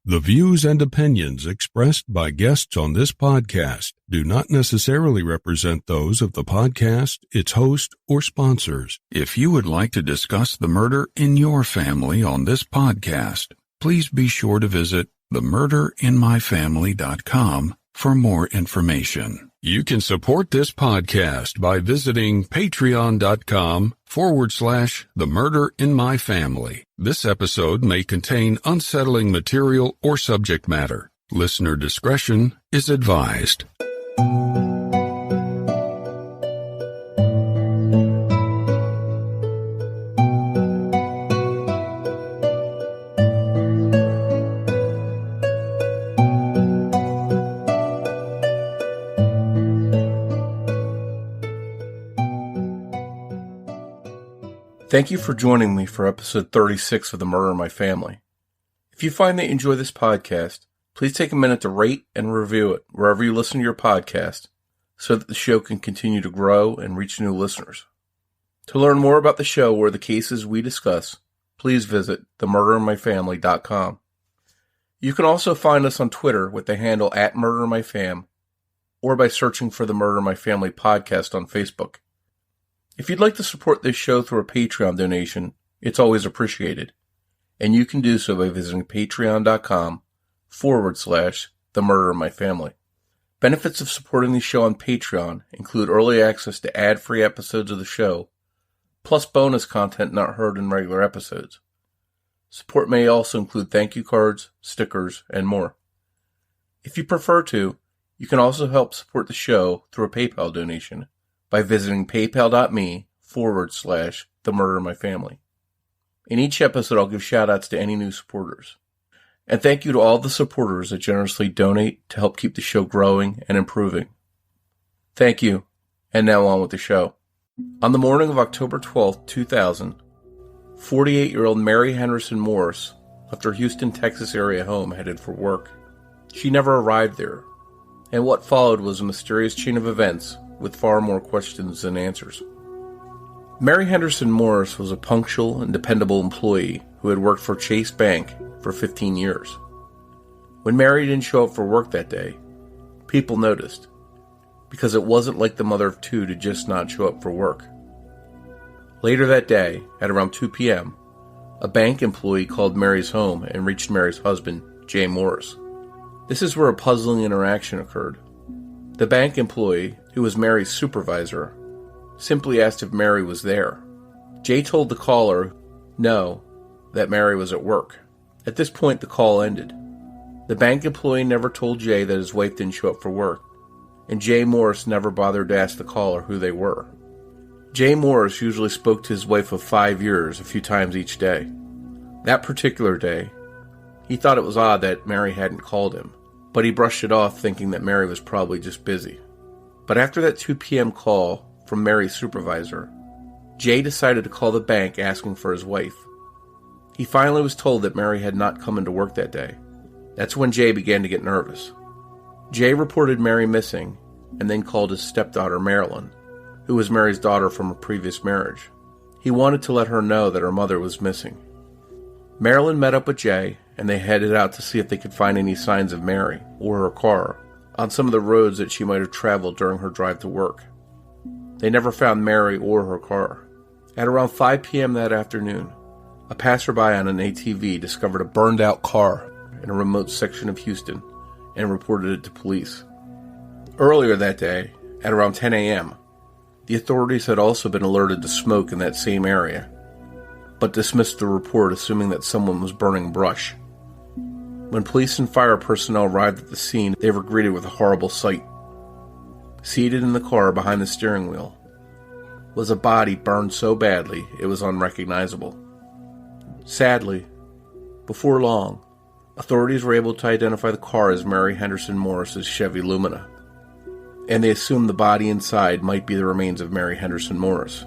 The views and opinions expressed by guests on this podcast do not necessarily represent those of the podcast, its host, or sponsors. If you would like to discuss the murder in your family on this podcast, please be sure to visit themurderinmyfamily.com for more information. You can support this podcast by visiting patreon.com/themurderinmyfamily. This episode may contain unsettling material or subject matter. Listener discretion is advised. Thank you for joining me for episode 36 of The Murder in My Family. If you find that you enjoy this podcast, please take a minute to rate and review it wherever you listen to your podcast so that the show can continue to grow and reach new listeners. To learn more about the show or the cases we discuss, please visit themurderinmyfamily.com. You can also find us on Twitter with the handle @MurderInMyFam or by searching for the Murder in My Family podcast on Facebook. If you'd like to support this show through a Patreon donation, it's always appreciated, and you can do so by visiting patreon.com/The Murder in My Family. Benefits of supporting the show on Patreon include early access to ad-free episodes of the show, plus bonus content not heard in regular episodes. Support may also include thank you cards, stickers, and more. If you prefer to, you can also help support the show through a PayPal donation by visiting paypal.me/The Murder in My Family. In each episode, I'll give shout-outs to any new supporters. And thank you to all the supporters that generously donate to help keep the show growing and improving. Thank you. And now on with the show. On the morning of October 12, 2000, 48-year-old Mary Henderson Morris left her Houston, Texas area home headed for work. She never arrived there, and what followed was a mysterious chain of events with far more questions than answers. Mary Henderson Morris was a punctual and dependable employee who had worked for Chase Bank for 15 years. When Mary didn't show up for work that day, people noticed, because it wasn't like the mother of two to just not show up for work. Later that day, at around 2 p.m., a bank employee called Mary's home and reached Mary's husband, Jay Morris. This is where a puzzling interaction occurred. The bank employee, who was Mary's supervisor, simply asked if Mary was there. Jay told the caller no, that Mary was at work. At this point, the call ended. The bank employee never told Jay that his wife didn't show up for work, and Jay Morris never bothered to ask the caller who they were. Jay Morris usually spoke to his wife of 5 years a few times each day. That particular day, he thought it was odd that Mary hadn't called him, but he brushed it off thinking that Mary was probably just busy. But after that 2 p.m. call from Mary's supervisor, Jay decided to call the bank asking for his wife. He finally was told that Mary had not come into work that day. That's when Jay began to get nervous. Jay reported Mary missing and then called his stepdaughter Marilyn, who was Mary's daughter from a previous marriage. He wanted to let her know that her mother was missing. Marilyn met up with Jay and they headed out to see if they could find any signs of Mary or her car on some of the roads that she might have traveled during her drive to work. They never found Mary or her car. At around 5 p.m. that afternoon, a passerby on an ATV discovered a burned-out car in a remote section of Houston and reported it to police. Earlier that day, at around 10 a.m., the authorities had also been alerted to smoke in that same area, but dismissed the report assuming that someone was burning brush. When police and fire personnel arrived at the scene, they were greeted with a horrible sight. Seated in the car behind the steering wheel was a body burned so badly it was unrecognizable. Sadly, before long, authorities were able to identify the car as Mary Henderson Morris's Chevy Lumina, and they assumed the body inside might be the remains of Mary Henderson Morris.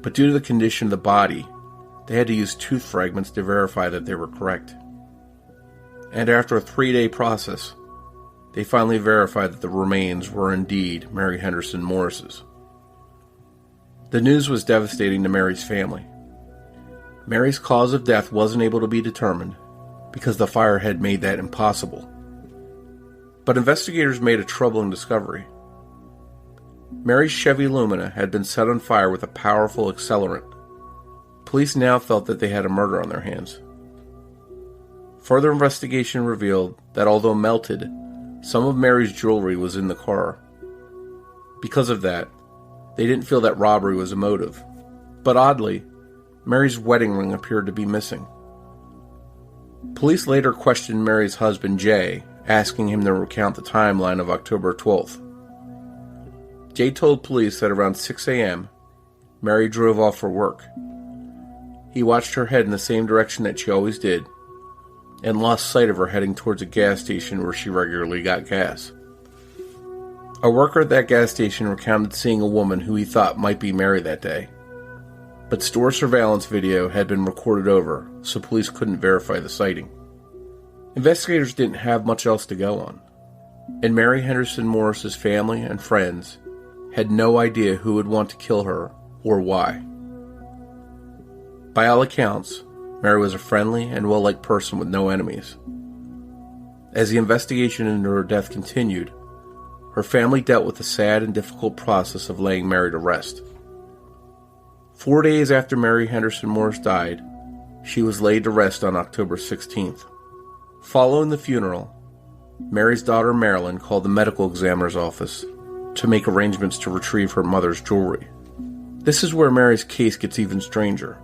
But due to the condition of the body, they had to use tooth fragments to verify that they were correct. And after a 3-day process, they finally verified that the remains were indeed Mary Henderson Morris's. The news was devastating to Mary's family. Mary's cause of death wasn't able to be determined, because the fire had made that impossible. But investigators made a troubling discovery. Mary's Chevy Lumina had been set on fire with a powerful accelerant. Police now felt that they had a murder on their hands. Further investigation revealed that although melted, some of Mary's jewelry was in the car. Because of that, they didn't feel that robbery was a motive. But oddly, Mary's wedding ring appeared to be missing. Police later questioned Mary's husband, Jay, asking him to recount the timeline of October 12th. Jay told police that around 6 a.m., Mary drove off for work. He watched her head in the same direction that she always did, and lost sight of her heading towards a gas station where she regularly got gas. A worker at that gas station recounted seeing a woman who he thought might be Mary that day. But store surveillance video had been recorded over, so police couldn't verify the sighting. Investigators didn't have much else to go on, and Mary Henderson Morris's family and friends had no idea who would want to kill her or why. By all accounts, Mary was a friendly and well-liked person with no enemies. As the investigation into her death continued, her family dealt with the sad and difficult process of laying Mary to rest. 4 days after Mary Henderson Morris died, she was laid to rest on October 16th. Following the funeral, Mary's daughter Marilyn called the medical examiner's office to make arrangements to retrieve her mother's jewelry. This is where Mary's case gets even stranger.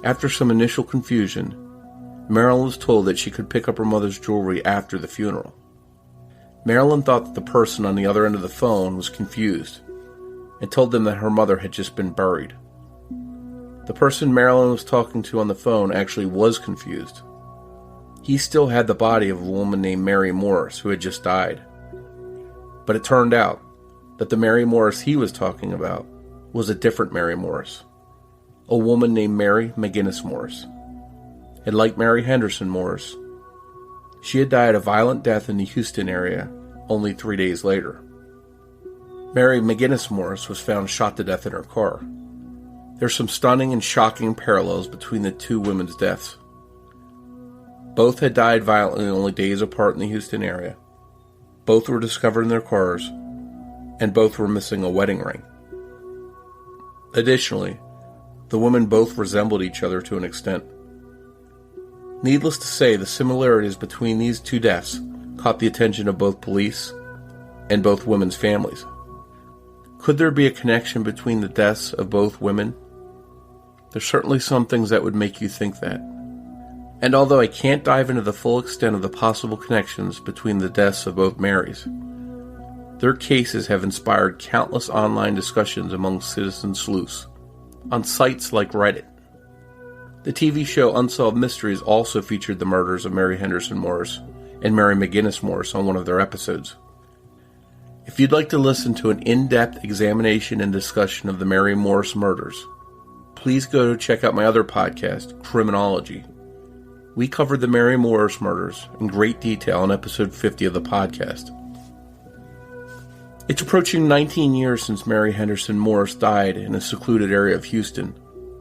After some initial confusion, Marilyn was told that she could pick up her mother's jewelry after the funeral. Marilyn thought that the person on the other end of the phone was confused and told them that her mother had just been buried. The person Marilyn was talking to on the phone actually was confused. He still had the body of a woman named Mary Morris who had just died. But it turned out that the Mary Morris he was talking about was a different Mary Morris, a woman named Mary McGinnis Morris. And like Mary Henderson Morris, she had died a violent death in the Houston area only 3 days later. Mary McGinnis Morris was found shot to death in her car. There's some stunning and shocking parallels between the two women's deaths. Both had died violently only days apart in the Houston area. Both were discovered in their cars, and both were missing a wedding ring. Additionally, the women both resembled each other to an extent. Needless to say, the similarities between these two deaths caught the attention of both police and both women's families. Could there be a connection between the deaths of both women? There's certainly some things that would make you think that. And although I can't dive into the full extent of the possible connections between the deaths of both Marys, their cases have inspired countless online discussions among citizen sleuths on sites like Reddit. The TV show Unsolved Mysteries also featured the murders of Mary Henderson Morris and Mary McGinnis Morris on one of their episodes. If you'd like to listen to an in-depth examination and discussion of the Mary Morris murders, please go to check out my other podcast, Criminology. We covered the Mary Morris murders in great detail in episode 50 of the podcast. It's approaching 19 years since Mary Henderson Morris died in a secluded area of Houston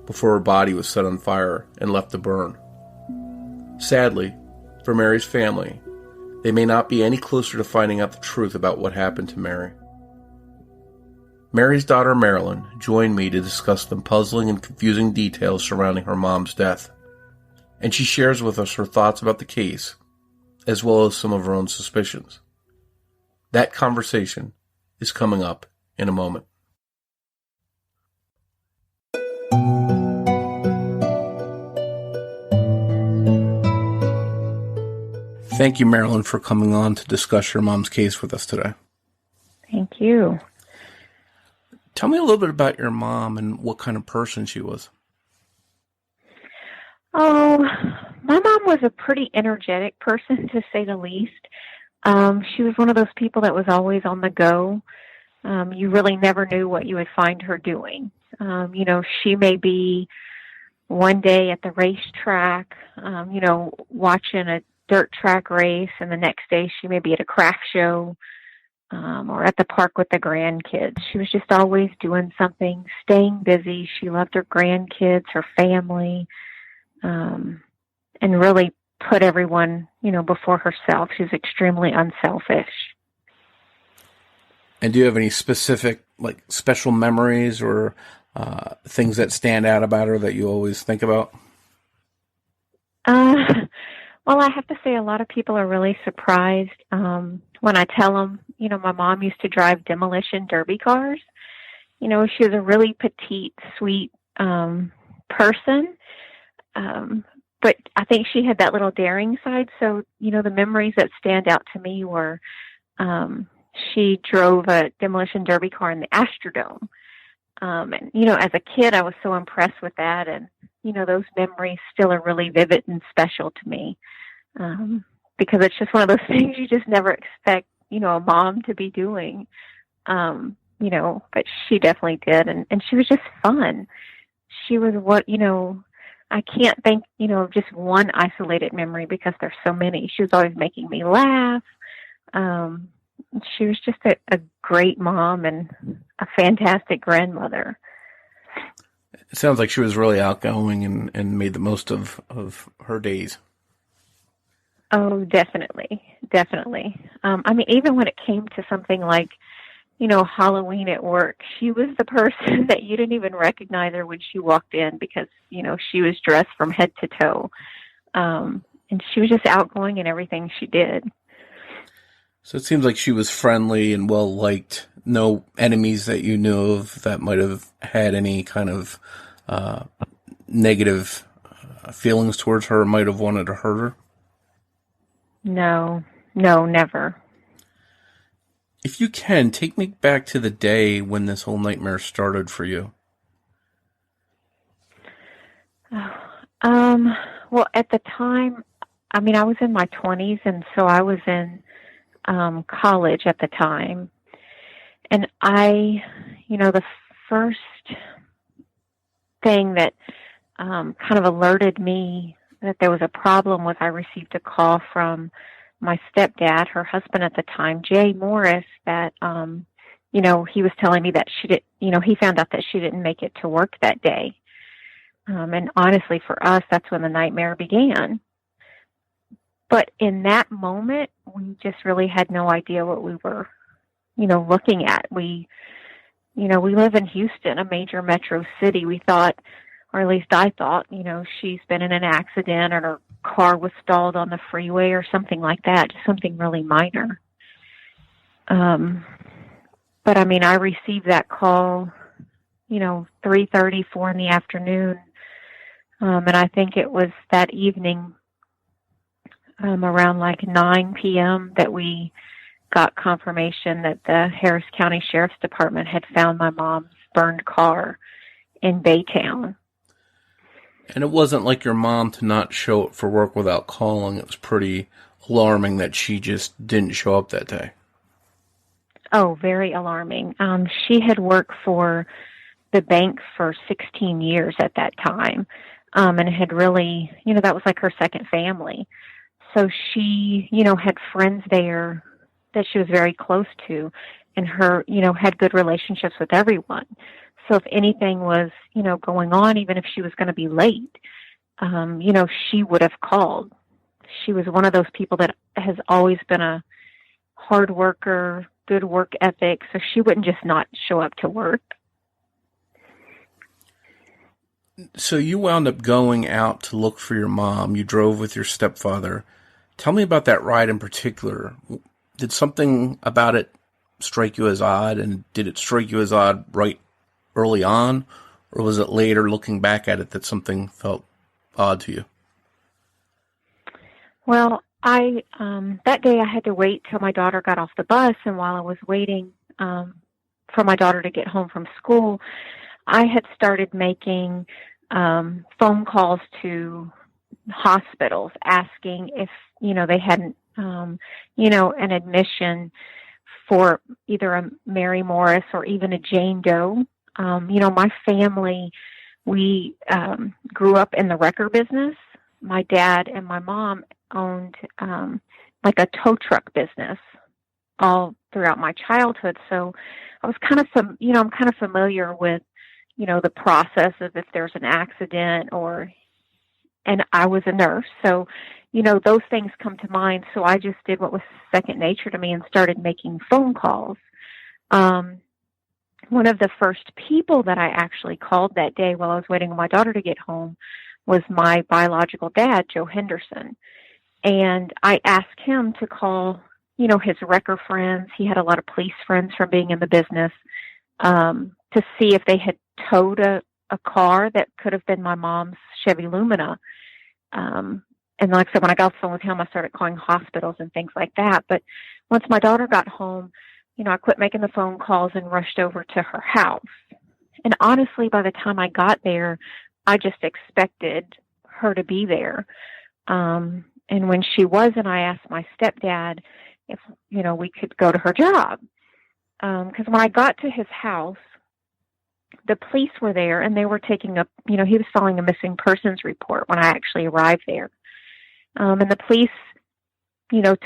before her body was set on fire and left to burn. Sadly, for Mary's family, they may not be any closer to finding out the truth about what happened to Mary. Mary's daughter Marilyn joined me to discuss the puzzling and confusing details surrounding her mom's death, and she shares with us her thoughts about the case, as well as some of her own suspicions. That conversation is coming up in a moment. Thank you, Marilyn, for coming on to discuss your mom's case with us today. Thank you. Tell me a little bit about your mom and what kind of person she was. Oh, my mom was a pretty energetic person, to say the least. She was one of those people that was always on the go. You really never knew what you would find her doing. She may be one day at the racetrack, watching a dirt track race, and the next day she may be at a craft show or at the park with the grandkids. She was just always doing something, staying busy. She loved her grandkids, her family, and really put everyone, before herself. She was extremely unselfish. And do you have any specific, special memories or things that stand out about her that you always think about? Well, I have to say a lot of people are really surprised when I tell them, my mom used to drive demolition derby cars. She was a really petite, sweet person. But I think she had that little daring side. So, the memories that stand out to me were she drove a demolition derby car in the Astrodome. And, as a kid, I was so impressed with that. And, those memories still are really vivid and special to me because it's just one of those things you just never expect, a mom to be doing, but she definitely did. And she was just fun. She was I can't think, of just one isolated memory because there's so many. She was always making me laugh. She was just a great mom and a fantastic grandmother. It sounds like she was really outgoing and made the most of her days. Oh, definitely. Definitely. Even when it came to something like, Halloween at work, she was the person that you didn't even recognize her when she walked in because, she was dressed from head to toe. And she was just outgoing in everything she did. So it seems like she was friendly and well-liked. No enemies that you knew of that might have had any kind of negative feelings towards her, might have wanted to hurt her? No, never. If you can, take me back to the day when this whole nightmare started for you. Well, at the time, I was in my 20s, and so I was in college at the time. And the first thing that kind of alerted me that there was a problem was I received a call from my stepdad, her husband at the time, Jay Morris, that, he was telling me that he found out that she didn't make it to work that day. And honestly, for us, that's when the nightmare began. But in that moment, we just really had no idea what we were, looking at. We live in Houston, a major metro city. We thought, or at least I thought, she's been in an accident or her car was stalled on the freeway or something like that, just something really minor. But I received that call, 3:30, 4 in the afternoon. And I think it was that evening, around 9 p.m. that we got confirmation that the Harris County Sheriff's Department had found my mom's burned car in Baytown. And it wasn't like your mom to not show up for work without calling. It was pretty alarming that she just didn't show up that day. Oh, very alarming. She had worked for the bank for 16 years at that time, and had really, that was like her second family. So she, had friends there that she was very close to, and her, had good relationships with everyone. So if anything was, going on, even if she was going to be late, she would have called. She was one of those people that has always been a hard worker, good work ethic, so she wouldn't just not show up to work. So you wound up going out to look for your mom. You drove with your stepfather. Tell me about that ride in particular. Did something about it strike you as odd, and did it strike you as odd right early on, or was it later looking back at it that something felt odd to you? Well, that day I had to wait till my daughter got off the bus, and while I was waiting for my daughter to get home from school, I had started making phone calls to hospitals asking if, they hadn't, an admission for either a Mary Morris or even a Jane Doe. My family, we grew up in the wrecker business. My dad and my mom owned a tow truck business all throughout my childhood. So I was kind of, I'm kind of familiar with, the process of if there's an accident and I was a nurse. So, those things come to mind. So I just did what was second nature to me and started making phone calls. One of the first people that I actually called that day while I was waiting on my daughter to get home was my biological dad, Joe Henderson. And I asked him to call, his wrecker friends. He had a lot of police friends from being in the business, to see if they had towed a car that could have been my mom's Chevy Lumina. And like I said, when I got off the phone with him, I started calling hospitals and things like that. But once my daughter got home, I quit making the phone calls and rushed over to her house. And honestly, by the time I got there, I just expected her to be there. And when she wasn't, I asked my stepdad if, we could go to her job. Because when I got to his house, the police were there and they were taking up, he was filing a missing persons report when I actually arrived there. And the police,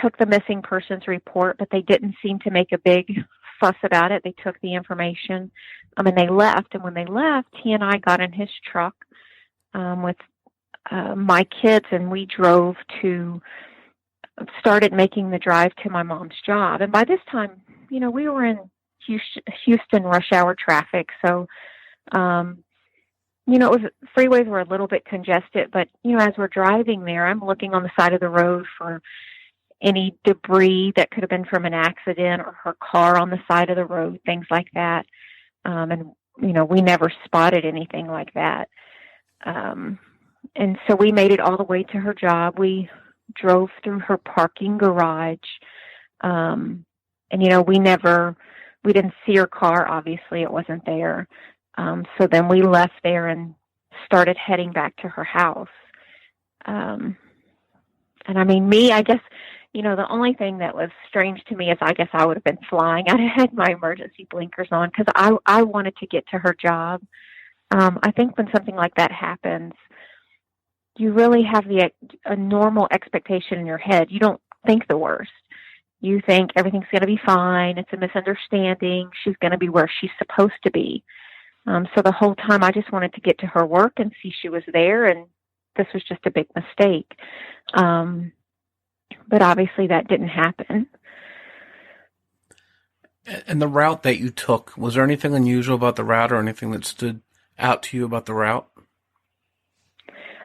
took the missing persons report, but they didn't seem to make a big fuss about it. They took the information, and they left. And when they left, he and I got in his truck with my kids, and we started making the drive to my mom's job. And by this time, we were in Houston rush hour traffic. So, freeways were a little bit congested, but, as we're driving there, I'm looking on the side of the road for any debris that could have been from an accident or her car on the side of the road, things like that. And, we never spotted anything like that. And so we made it all the way to her job. We drove through her parking garage. And, we didn't see her car. Obviously, it wasn't there. So then we left there and started heading back to her house. And I mean, I guess, the only thing that was strange to me is I guess I would have been flying. I had my emergency blinkers on because I wanted to get to her job. I think when something like that happens, you really have a normal expectation in your head. You don't think the worst. You think everything's going to be fine. It's a misunderstanding. She's going to be where she's supposed to be. So the whole time I just wanted to get to her work and see she was there, and this was just a big mistake. But obviously that didn't happen. And the route that you took, was there anything unusual about the route or anything that stood out to you about the route?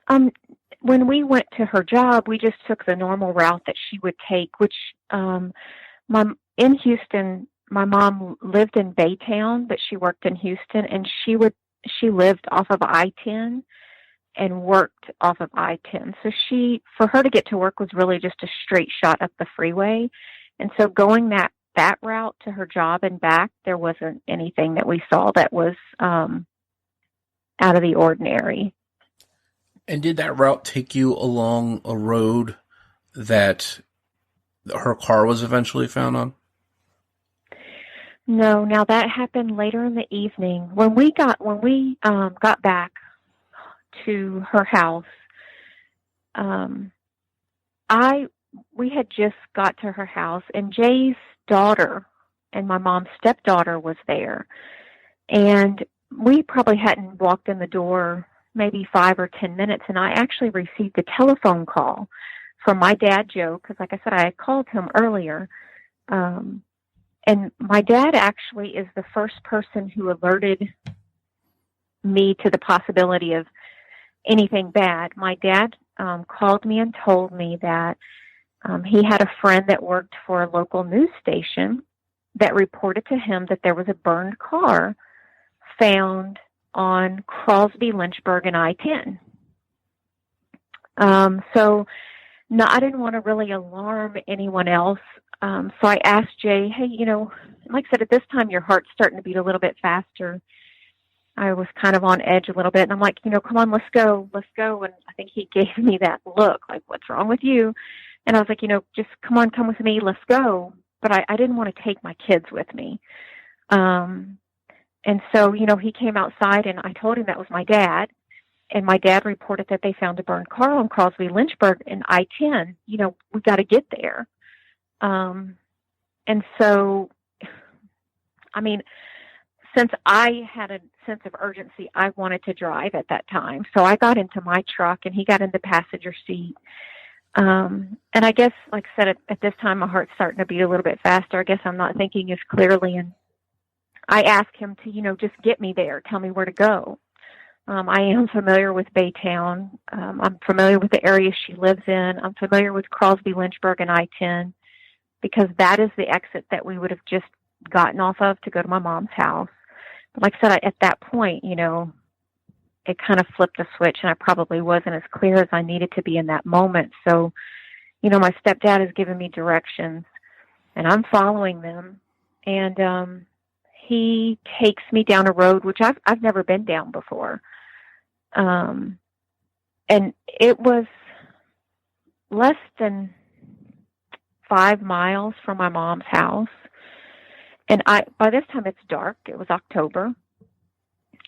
When we went to her job, we just took the normal route that she would take, which in Houston, my mom lived in Baytown, but she worked in Houston, and she lived off of I-10 and worked off of I-10. So for her to get to work was really just a straight shot up the freeway. And so going that route to her job and back, there wasn't anything that we saw that was out of the ordinary. And did that route take you along a road that her car was eventually found on? No, now that happened later in the evening. When we got back to her house, we had just got to her house, and Jay's daughter and my mom's stepdaughter was there. And we probably hadn't walked in the door maybe 5 or 10 minutes, and I actually received a telephone call from my dad, Joe, because like I said, I had called him earlier. And my dad actually is the first person who alerted me to the possibility of anything bad. My dad called me and told me that he had a friend that worked for a local news station that reported to him that there was a burned car found on Crosby, Lynchburg, and I-10. So no, I didn't want to really alarm anyone else. So I asked Jay, hey, like I said, at this time, your heart's starting to beat a little bit faster. I was kind of on edge a little bit. And I'm like, come on, let's go. And I think he gave me that look, like, what's wrong with you? And I was like, just come with me. Let's go. But I didn't want to take my kids with me. And so, he came outside and I told him that was my dad. And my dad reported that they found a burned car on Crosby, Lynchburg, and I-10. We got to get there. And so, I mean, since I had a sense of urgency, I wanted to drive at that time. So I got into my truck and he got in the passenger seat. And I guess, like I said, at this time, my heart's starting to beat a little bit faster. I guess I'm not thinking as clearly. And I asked him to, just get me there, tell me where to go. I am familiar with Baytown. I'm familiar with the area she lives in. I'm familiar with Crosby, Lynchburg, and I-10, because that is the exit that we would have just gotten off of to go to my mom's house. But like I said, at that point, it kind of flipped a switch, and I probably wasn't as clear as I needed to be in that moment. So, my stepdad has given me directions, and I'm following them. And he takes me down a road, which I've never been down before. And it was less than 5 miles from my mom's house. And by this time it's dark. It was October.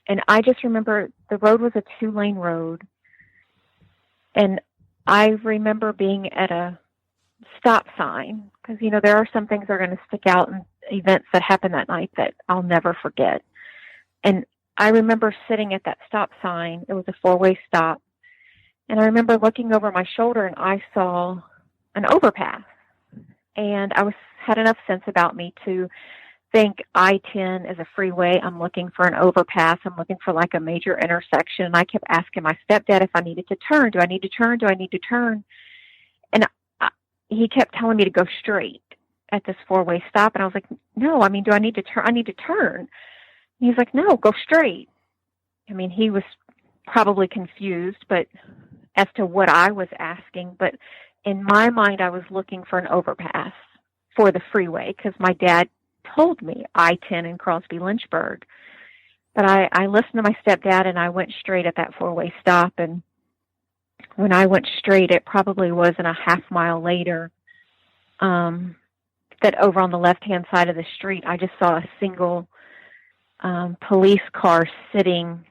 And I just remember the road was a 2-lane road. And I remember being at a stop sign because, there are some things that are going to stick out in events that happened that night that I'll never forget. And I remember sitting at that stop sign. It was a 4-way stop. And I remember looking over my shoulder and I saw an overpass. And I had enough sense about me to think I-10 is a freeway. I'm looking for an overpass. I'm looking for like a major intersection. And I kept asking my stepdad if I needed to turn. Do I need to turn? Do I need to turn? And he kept telling me to go straight at this 4-way stop. And I was like, no, do I need to turn? I need to turn. And he's like, no, go straight. He was probably confused, but as to what I was asking. But in my mind, I was looking for an overpass for the freeway because my dad told me I-10 in Crosby, Lynchburg. But I listened to my stepdad and I went straight at that 4-way stop. And when I went straight, it probably wasn't a half mile later that over on the left-hand side of the street, I just saw a single police car sitting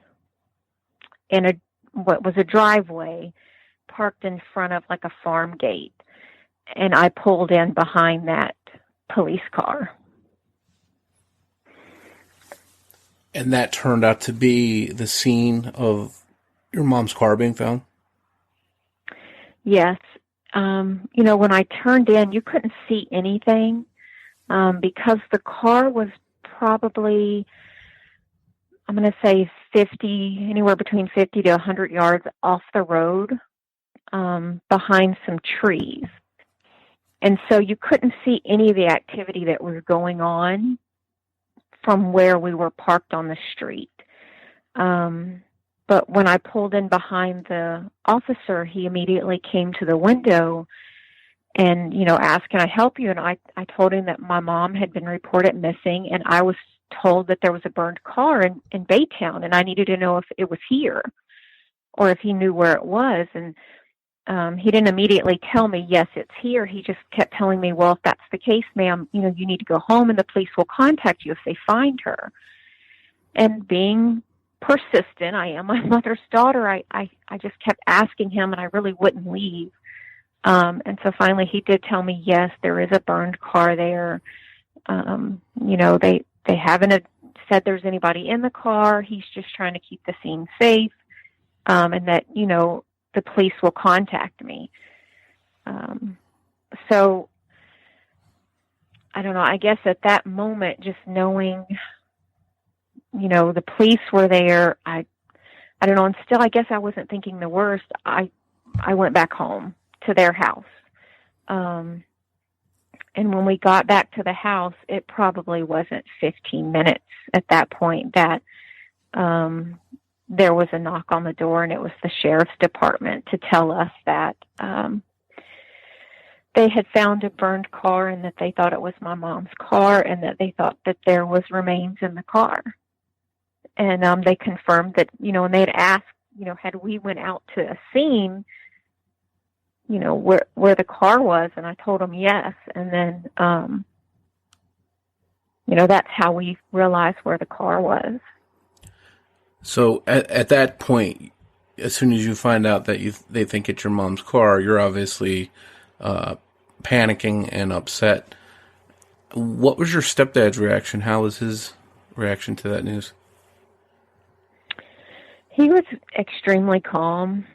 in what was a driveway parked in front of like a farm gate. And I pulled in behind that police car. And that turned out to be the scene of your mom's car being found? Yes. When I turned in, you couldn't see anything because the car was probably, I'm going to say anywhere between 50 to 100 yards off the road behind some trees. And so you couldn't see any of the activity that was going on from where we were parked on the street. But when I pulled in behind the officer, he immediately came to the window and, asked, can I help you? And I told him that my mom had been reported missing, and I was told that there was a burned car in Baytown, and I needed to know if it was here or if he knew where it was. And he didn't immediately tell me, yes, it's here. He just kept telling me, well, if that's the case, ma'am, you need to go home and the police will contact you if they find her. And being persistent, I am my mother's daughter, I just kept asking him, and I really wouldn't leave. And so finally he did tell me, yes, there is a burned car there. They haven't said there's anybody in the car. He's just trying to keep the scene safe. And that, the police will contact me. So I don't know, I guess at that moment, just knowing, the police were there, I don't know, and still I guess I wasn't thinking the worst. I went back home to their house. And when we got back to the house, it probably wasn't 15 minutes at that point that there was a knock on the door, and it was the sheriff's department to tell us that they had found a burned car and that they thought it was my mom's car and that they thought that there was remains in the car. And they confirmed that, and they had asked, had we went out to a scene, where the car was, and I told them yes. And then, that's how we realized where the car was. So at that point, as soon as you find out that they think it's your mom's car, you're obviously panicking and upset. What was your stepdad's reaction? How was his reaction to that news? He was extremely calm.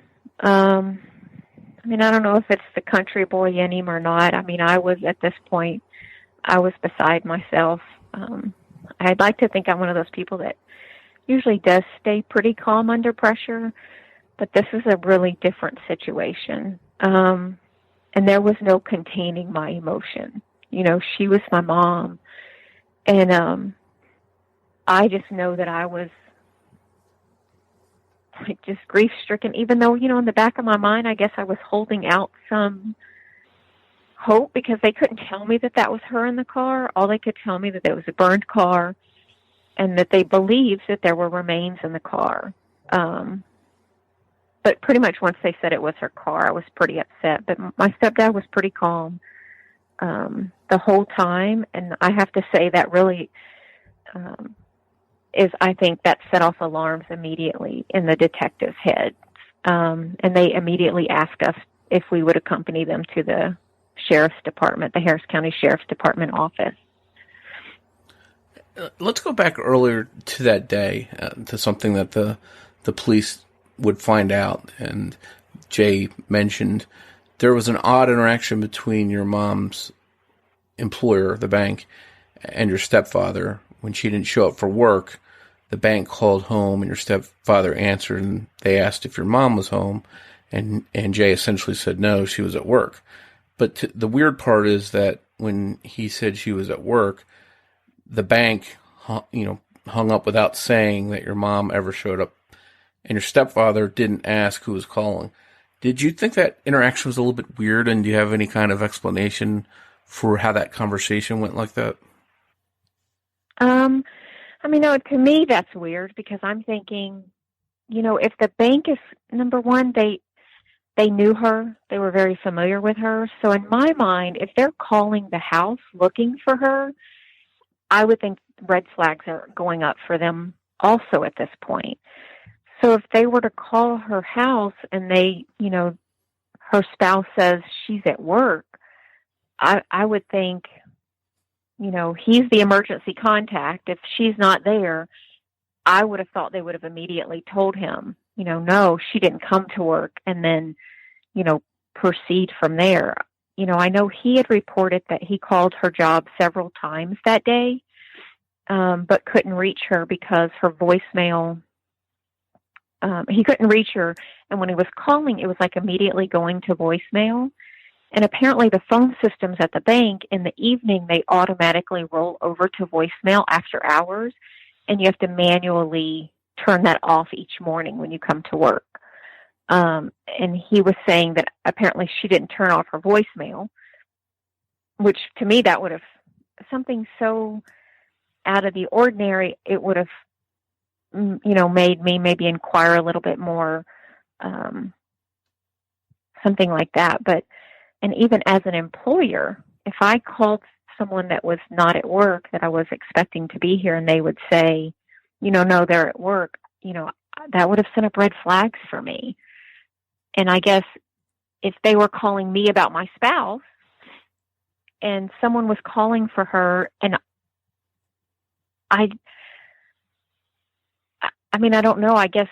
I mean, I don't know if it's the country boy in him or not. I mean, I was, at this point, I was beside myself. I'd like to think I'm one of those people that usually does stay pretty calm under pressure, but this is a really different situation. And there was no containing my emotion. You know, she was my mom. And I just know that I was like just grief-stricken, even though, you know, in the back of my mind, I guess I was holding out some hope, because they couldn't tell me that that was her in the car. All they could tell me that it was a burned car and that they believed that there were remains in the car. But pretty much once they said it was her car, I was pretty upset. But my stepdad was pretty calm the whole time. And I have to say that really I think that set off alarms immediately in the detectives' heads. And they immediately asked us if we would accompany them to the Sheriff's Department, the Harris County Sheriff's Department office. Let's go back earlier to that day, to something that the police would find out. And Jay mentioned there was an odd interaction between your mom's employer, the bank, and your stepfather. When she didn't show up for work, the bank called home and your stepfather answered, and they asked if your mom was home. And Jay essentially said no, she was at work. But the weird part is that when he said she was at work, the bank, hung up without saying that your mom ever showed up, and your stepfather didn't ask who was calling. Did you think that interaction was a little bit weird, and do you have any kind of explanation for how that conversation went like that? I mean, no, to me that's weird, because I'm thinking, if the bank is, number one, they knew her. They were very familiar with her. So in my mind, if they're calling the house looking for her, I would think red flags are going up for them also at this point. So if they were to call her house and they, her spouse says she's at work, I would think, he's the emergency contact. If she's not there, I would have thought they would have immediately told him, no, she didn't come to work, and then, proceed from there. I know he had reported that he called her job several times that day, but couldn't reach her because her voicemail, he couldn't reach her. And when he was calling, it was like immediately going to voicemail. And apparently the phone systems at the bank, in the evening, they automatically roll over to voicemail after hours. And you have to manually turn that off each morning when you come to work. And he was saying that apparently she didn't turn off her voicemail, which to me, that would have something so out of the ordinary. It would have, made me maybe inquire a little bit more, something like that. But, and even as an employer, if I called someone that was not at work, that I was expecting to be here, and they would say, no, they're at work, that would have sent up red flags for me. And I guess if they were calling me about my spouse and someone was calling for her, and I mean, I don't know, I guess,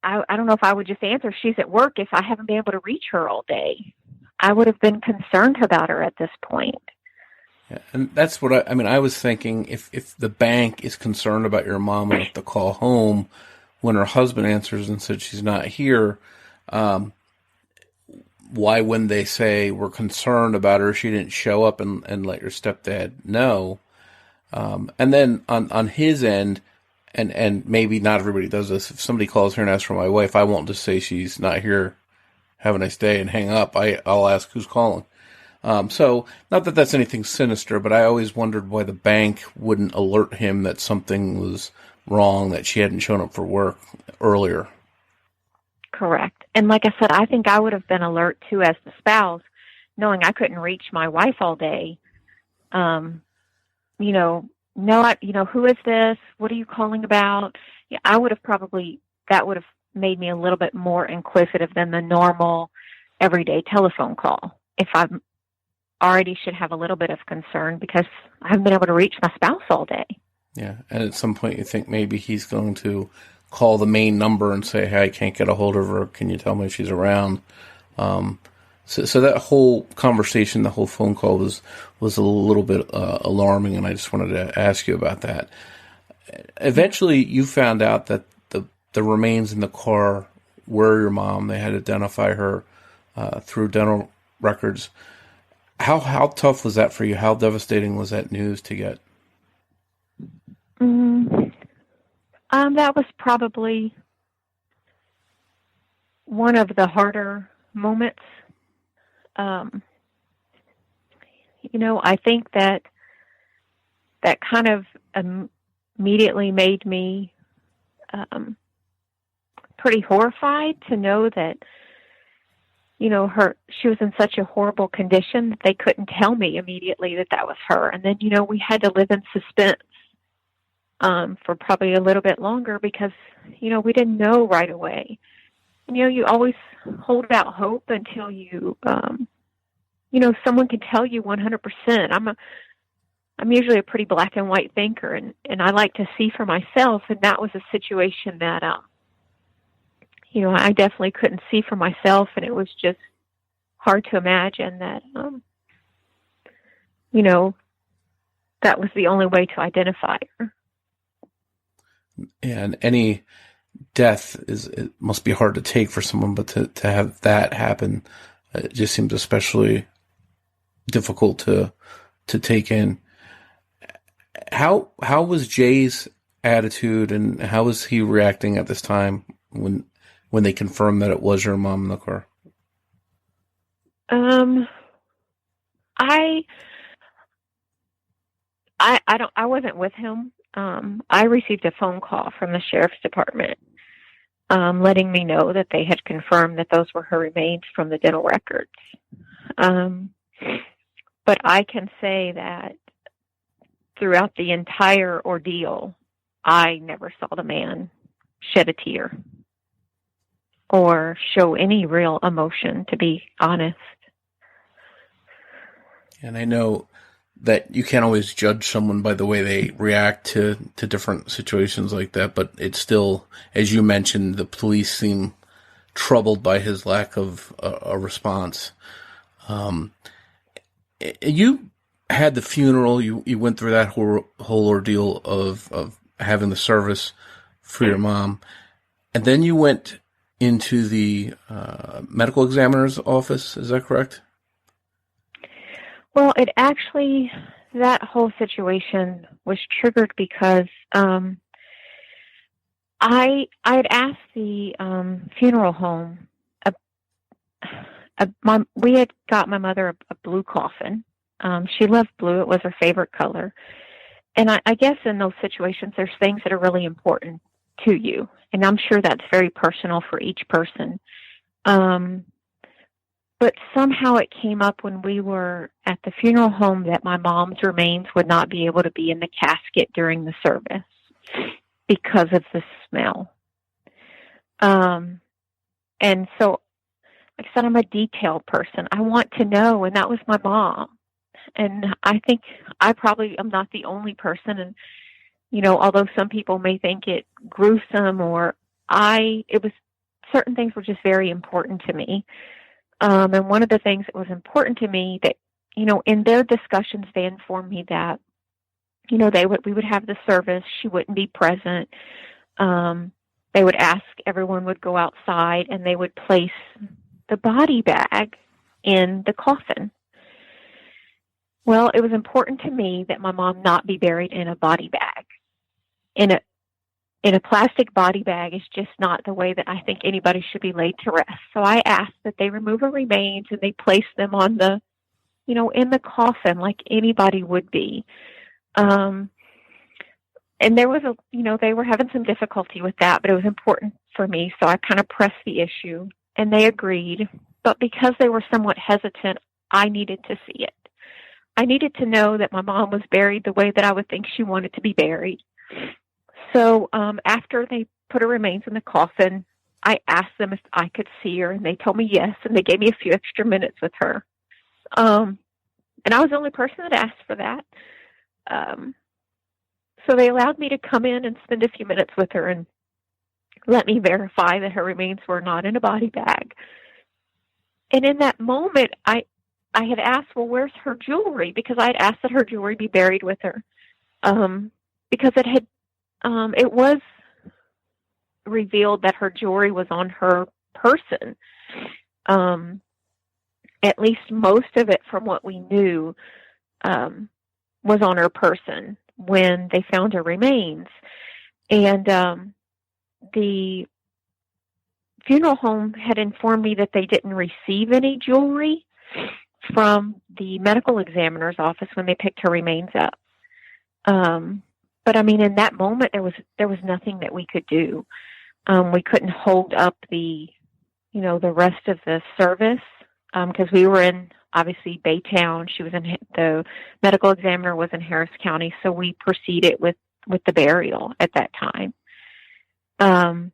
I don't know if I would just answer, she's at work, if I haven't been able to reach her all day. I would have been concerned about her at this point. Yeah, and that's what I was thinking, if the bank is concerned about your mom enough to call home when her husband answers and said she's not here, why wouldn't they say, we're concerned about her, she didn't show up, and let your stepdad know? And then on his end, and maybe not everybody does this, if somebody calls here and asks for my wife, I won't just say she's not here, have a nice day, and hang up. I'll ask who's calling. So, not that that's anything sinister, but I always wondered why the bank wouldn't alert him that something was wrong, that she hadn't shown up for work earlier. Correct. And like I said, I think I would have been alert too as the spouse, knowing I couldn't reach my wife all day. Who is this? What are you calling about? Yeah, I would have that would have made me a little bit more inquisitive than the normal everyday telephone call. If I already should have a little bit of concern because I haven't been able to reach my spouse all day. Yeah, and at some point you think maybe he's going to call the main number and say, "Hey, I can't get a hold of her. Can you tell me if she's around?" So that whole conversation, the whole phone call was a little bit alarming, and I just wanted to ask you about that. Eventually, you found out that the remains in the car were your mom. They had to identify her through dental records. How tough was that for you? How devastating was that news to get? That was probably one of the harder moments. I think that kind of immediately made me pretty horrified to know that, she was in such a horrible condition that they couldn't tell me immediately that was her. And then, we had to live in suspense for probably a little bit longer because, we didn't know right away. You always hold out hope until you, someone can tell you 100%. I'm usually a pretty black and white thinker, and I like to see for myself. And that was a situation that, I definitely couldn't see for myself, and it was just hard to imagine that, that was the only way to identify her. And any death it must be hard to take for someone, but to have that happen, it just seems especially difficult to take in. How was Jay's attitude, and how was he reacting at this time when they confirmed that it was your mom in the car? I wasn't with him. I received a phone call from the sheriff's department, letting me know that they had confirmed that those were her remains from the dental records. But I can say that throughout the entire ordeal, I never saw the man shed a tear or show any real emotion, to be honest. And I know that you can't always judge someone by the way they react to different situations like that, but it's still, as you mentioned, the police seem troubled by his lack of a response. You had the funeral, you went through that whole ordeal of having the service for your mom, and then you went into the medical examiner's office. Is that correct? Well, that whole situation was triggered because I had asked the funeral home. We had got my mother a blue coffin. She loved blue; it was her favorite color. And I guess in those situations, there's things that are really important to you, and I'm sure that's very personal for each person. But somehow it came up when we were at the funeral home that my mom's remains would not be able to be in the casket during the service because of the smell. And so, like I said, I'm a detailed person. I want to know, and that was my mom. And I think I probably am not the only person. And, although some people may think it gruesome certain things were just very important to me. And one of the things that was important to me that, in their discussions, they informed me that, we would have the service. She wouldn't be present. They would ask, everyone would go outside, and they would place the body bag in the coffin. Well, it was important to me that my mom not be buried in a body bag. In a plastic body bag is just not the way that I think anybody should be laid to rest. So I asked that they remove her remains and they place them on the, in the coffin like anybody would be. And there was they were having some difficulty with that, but it was important for me. So I kind of pressed the issue and they agreed. But because they were somewhat hesitant, I needed to see it. I needed to know that my mom was buried the way that I would think she wanted to be buried. So after they put her remains in the coffin, I asked them if I could see her, and they told me yes, and they gave me a few extra minutes with her. And I was the only person that asked for that. So they allowed me to come in and spend a few minutes with her, and let me verify that her remains were not in a body bag. And in that moment, I had asked, well, where's her jewelry? Because I had asked that her jewelry be buried with her. Because it was revealed that her jewelry was on her person. At least most of it, from what we knew, was on her person when they found her remains. And the funeral home had informed me that they didn't receive any jewelry from the medical examiner's office when they picked her remains up. But I mean, in that moment, there was nothing that we could do. We couldn't hold up the rest of the service, because we were in, obviously, Baytown. She was the medical examiner was in Harris County, so we proceeded with the burial at that time. And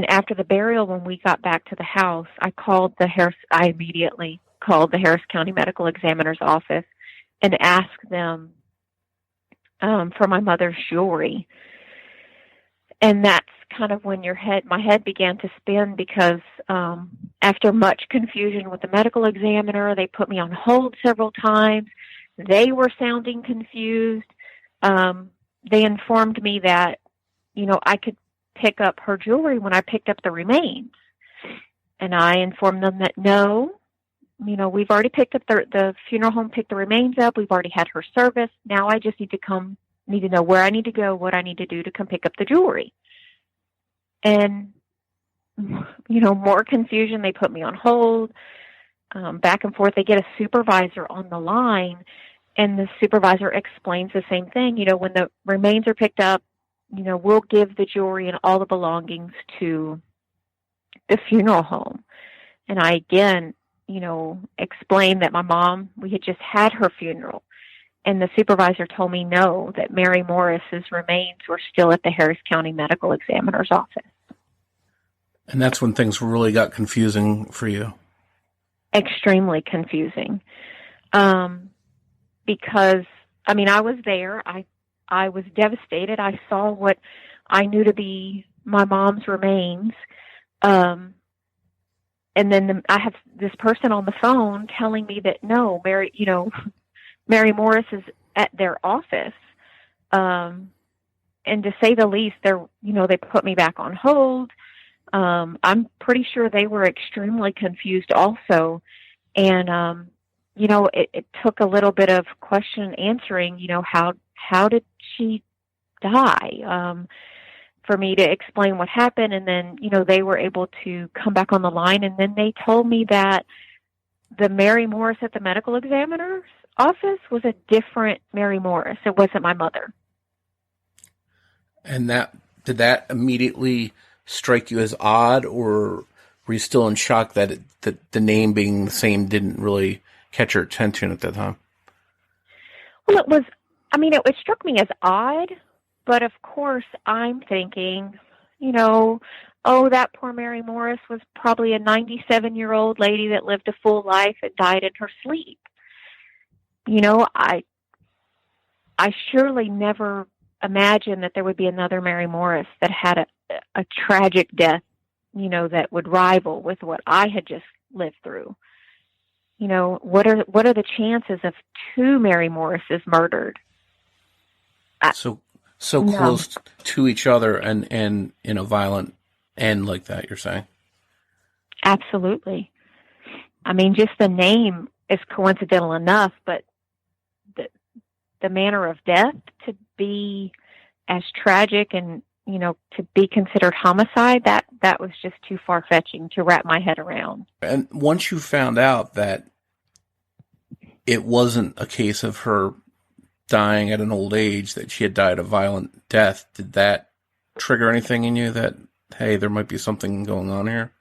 after the burial, when we got back to the house, I immediately called the Harris County Medical Examiner's office and asked them for my mother's jewelry. And that's kind of when my head began to spin, because after much confusion with the medical examiner, they put me on hold several times. They were sounding confused. They informed me that, I could pick up her jewelry when I picked up the remains. And I informed them that no, we've already picked up the funeral home picked the remains up. We've already had her service. Now I just need to know where I need to go, what I need to do to come pick up the jewelry. And, more confusion. They put me on hold, back and forth. They get a supervisor on the line, and the supervisor explains the same thing. When the remains are picked up, we'll give the jewelry and all the belongings to the funeral home. And I, again, explained that my mom, we had just had her funeral. And the supervisor told me no, that Mary Morris's remains were still at the Harris County Medical Examiner's office. And that's when things really got confusing for you. Extremely confusing. Because, I was there. I was devastated. I saw what I knew to be my mom's remains. And then I have this person on the phone telling me that no, Mary Morris is at their office. And to say the least, they put me back on hold. I'm pretty sure they were extremely confused also. And, it took a little bit of question and answering, how did she die? For me to explain what happened. And then, they were able to come back on the line. And then they told me that the Mary Morris at the medical examiner's office was a different Mary Morris. It wasn't my mother. And did that immediately strike you as odd, or were you still in shock that the name being the same didn't really catch your attention at that time? Well, it struck me as odd, but of course I'm thinking, that poor Mary Morris was probably a 97-year-old lady that lived a full life and died in her sleep. I surely never imagined that there would be another Mary Morris that had a tragic death, that would rival with what I had just lived through. What are the chances of two Mary Morrises murdered? So close to each other and in a violent end like that, you're saying? Absolutely. Just the name is coincidental enough, but the manner of death to be as tragic and, to be considered homicide, that was just too far-fetching to wrap my head around. And once you found out that it wasn't a case of her dying at an old age, that she had died a violent death, did that trigger anything in you that, hey, there might be something going on here?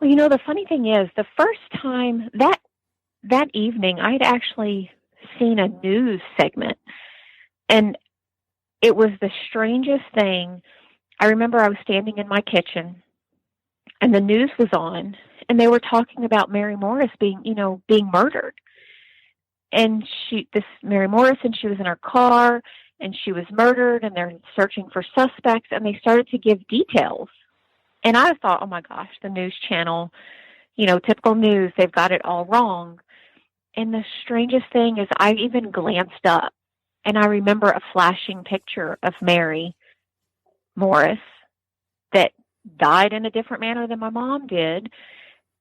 Well, the funny thing is, the first time that evening, I had actually seen a news segment, and it was the strangest thing. I remember I was standing in my kitchen, and the news was on, and they were talking about Mary Morris being murdered. And Mary Morris, and she was in her car, and she was murdered, and they're searching for suspects, and they started to give details. And I thought, oh my gosh, the news channel, typical news, they've got it all wrong. And the strangest thing is I even glanced up, and I remember a flashing picture of Mary Morris that died in a different manner than my mom did.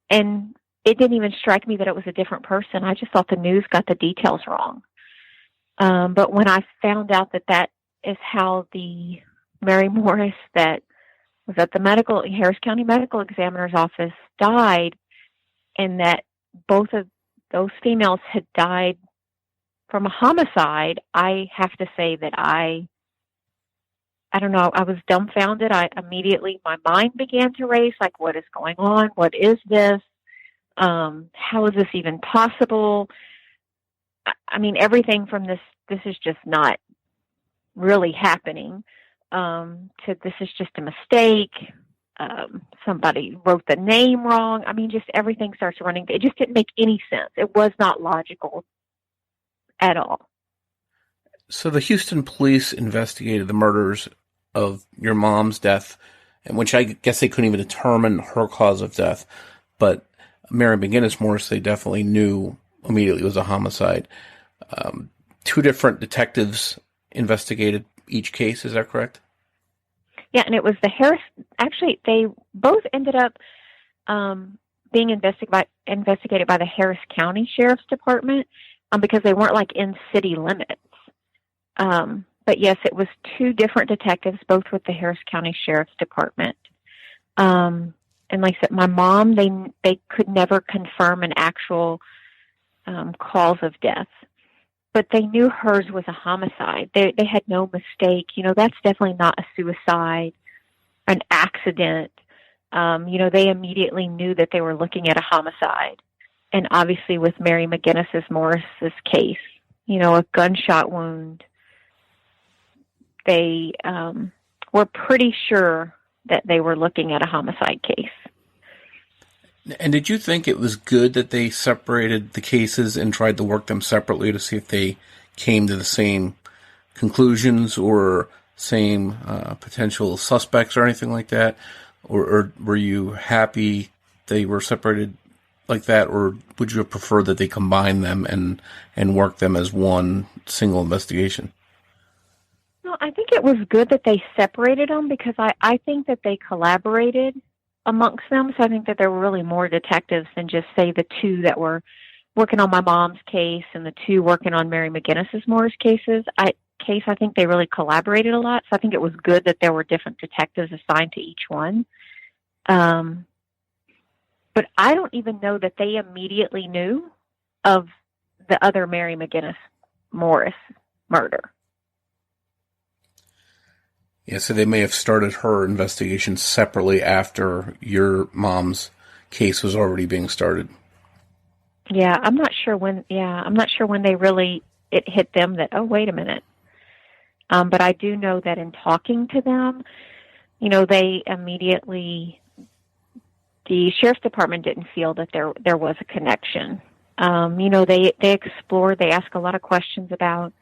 And it didn't even strike me that it was a different person. I just thought the news got the details wrong. But when I found out that that is how the Mary Morris that was at the Harris County Medical Examiner's office died, and that both of those females had died from a homicide, I have to say that I don't know, I was dumbfounded. My mind began to race, like, what is going on? What is this? How is this even possible? I mean, everything from this is just not really happening, to this is just a mistake. Somebody wrote the name wrong. I mean, just everything starts running. It just didn't make any sense. It was not logical at all. So the Houston police investigated the murders of your mom's death, and which I guess they couldn't even determine her cause of death. But Mary McGinnis Morris, they definitely knew immediately it was a homicide. 2 different detectives investigated each case. Is that correct? Yeah, and it was the Harris. Actually, they both ended up being investigated by the Harris County Sheriff's Department because they weren't like in city limits. But yes, it was 2 different detectives, both with the Harris County Sheriff's Department. And like I said, my mom, they could never confirm an actual cause of death, but they knew hers was a homicide. They had no mistake. That's definitely not a suicide, an accident. They immediately knew that they were looking at a homicide. And obviously with Mary McGinnis Morris's case, a gunshot wound, they were pretty sure that they were looking at a homicide case. And did you think it was good that they separated the cases and tried to work them separately to see if they came to the same conclusions or same potential suspects or anything like that? Or were you happy they were separated like that, or would you have preferred that they combine them and work them as one single investigation? No, I think it was good that they separated them because I think that they collaborated amongst them. So I think that there were really more detectives than just, say, the 2 that were working on my mom's case and the 2 working on Mary McGinnis Morris cases. I think they really collaborated a lot. So I think it was good that there were different detectives assigned to each one. But I don't even know that they immediately knew of the other Mary McGinnis Morris murder. Yeah, so they may have started her investigation separately after your mom's case was already being started. Yeah, I'm not sure when they really, it hit them that, oh, wait a minute. But I do know that in talking to them, they immediately, the Sheriff's Department didn't feel that there was a connection. They explored, they asked a lot of questions about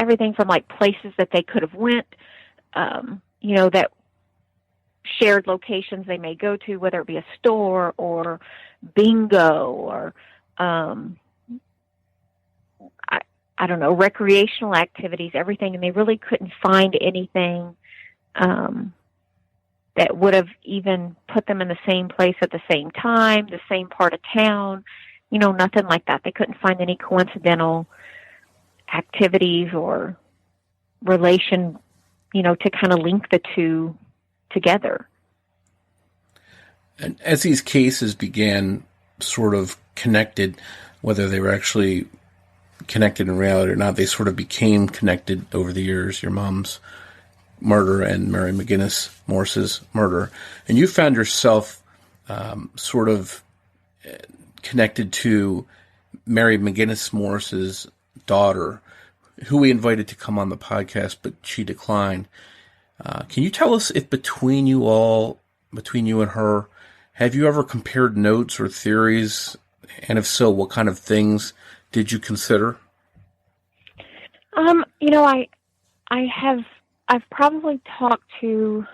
everything from like places that they could have went, that shared locations they may go to, whether it be a store or bingo or, I don't know, recreational activities, everything. And they really couldn't find anything, that would have even put them in the same place at the same time, the same part of town, nothing like that. They couldn't find any coincidental activities or relation, to kind of link the 2 together. And as these cases began sort of connected, whether they were actually connected in reality or not, they sort of became connected over the years, your mom's murder and Mary McGinnis Morris's murder. And you found yourself sort of connected to Mary McGinnis Morris's daughter, who we invited to come on the podcast, but she declined. Can you tell us if between you and her, have you ever compared notes or theories? And if so, what kind of things did you consider? I've probably talked to,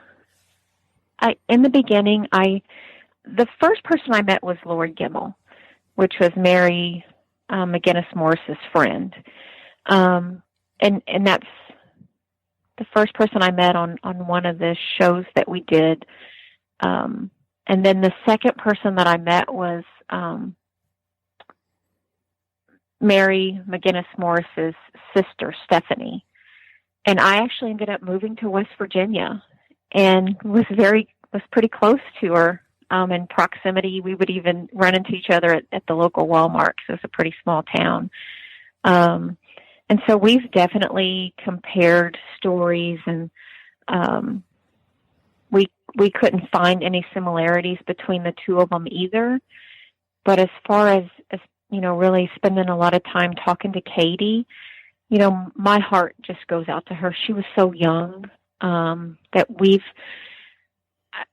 in the beginning, the first person I met was Lord Gimmel, which was Mary McGinnis Morris's friend. And that's the first person I met on one of the shows that we did. And then the second person that I met was Mary McGinnis Morris's sister, Stephanie. And I actually ended up moving to West Virginia and was pretty close to her in proximity. We would even run into each other at the local Walmart, because it's a pretty small town. And so we've definitely compared stories, and we couldn't find any similarities between the two of them either. But as far as really spending a lot of time talking to Katie, my heart just goes out to her. She was so young that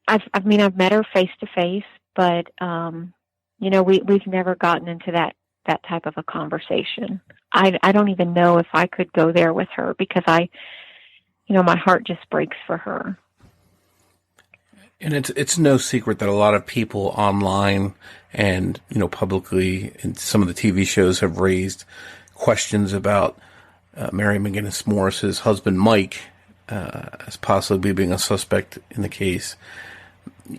I've met her face to face, but we've never gotten into that type of a conversation. I don't even know if I could go there with her, because my heart just breaks for her. And it's no secret that a lot of people online and, publicly in some of the TV shows have raised questions about Mary McGinnis Morris's husband, Mike, as possibly being a suspect in the case.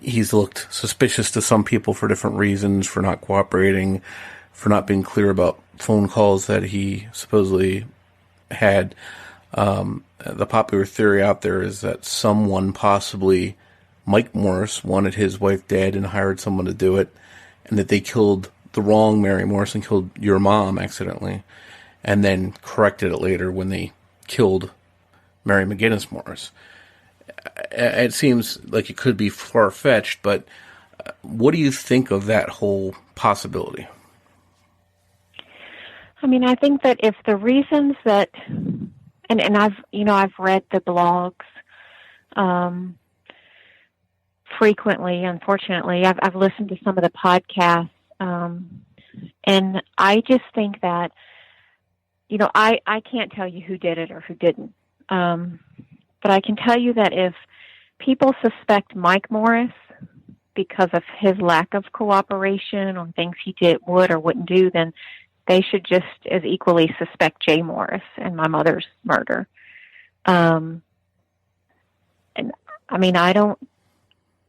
He's looked suspicious to some people for different reasons, for not cooperating, for not being clear about phone calls that he supposedly had. The popular theory out there is that someone, possibly Mike Morris, wanted his wife dead and hired someone to do it, and that they killed the wrong Mary Morris and killed your mom accidentally, and then corrected it later when they killed Mary McGinnis Morris. It seems like it could be far-fetched, but what do you think of that whole possibility? I think that if the reasons that, and I've read the blogs frequently, unfortunately. I've listened to some of the podcasts, and I just think that, I can't tell you who did it or who didn't. But I can tell you that if people suspect Mike Morris because of his lack of cooperation on things he would or wouldn't do, then they should just as equally suspect Jay Morris and my mother's murder. And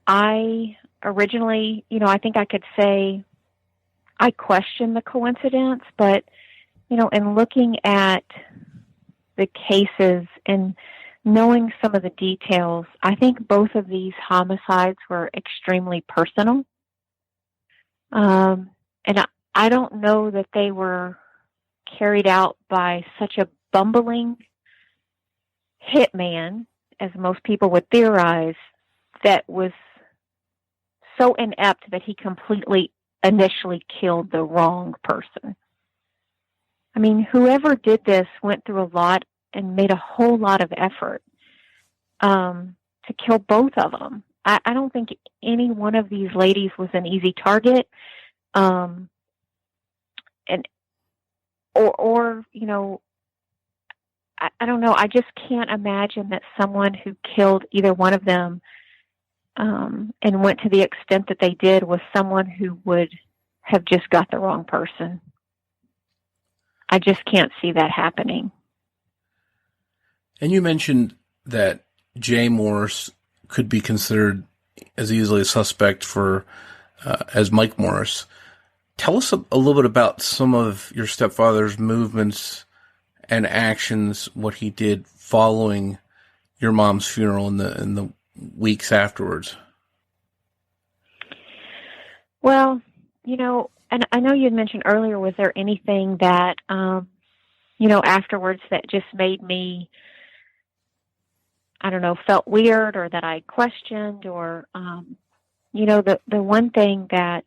I originally, I think I could say I question the coincidence, but, in looking at the cases and knowing some of the details, I think both of these homicides were extremely personal. And I don't know that they were carried out by such a bumbling hitman, as most people would theorize, that was so inept that he completely initially killed the wrong person. Whoever did this went through a lot and made a whole lot of effort to kill both of them. I don't think any one of these ladies was an easy target. I don't know. I just can't imagine that someone who killed either one of them and went to the extent that they did was someone who would have just got the wrong person. I just can't see that happening. And you mentioned that Jay Morris could be considered as easily a suspect as Mike Morris. Tell us a little bit about some of your stepfather's movements and actions, what he did following your mom's funeral in the weeks afterwards. Well, and I know you had mentioned earlier, was there anything that, afterwards that just made me, I don't know, felt weird or that I questioned or, the one thing that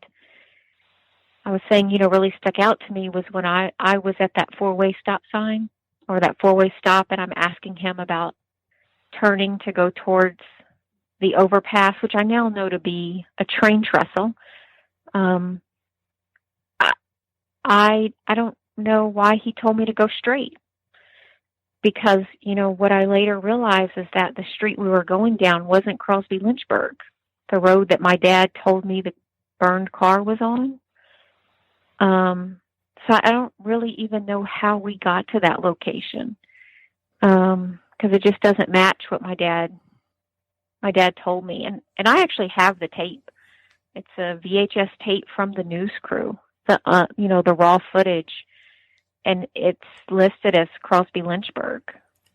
I was saying, really stuck out to me was when I was at that four-way stop sign or that four-way stop, and I'm asking him about turning to go towards the overpass, which I now know to be a train trestle. I don't know why he told me to go straight, because, what I later realized is that the street we were going down wasn't Crosby Lynchburg, the road that my dad told me the burned car was on. So I don't really even know how we got to that location, because it just doesn't match what my dad told me. And I actually have the tape. It's a VHS tape from the news crew, the raw footage, and it's listed as Crosby Lynchburg.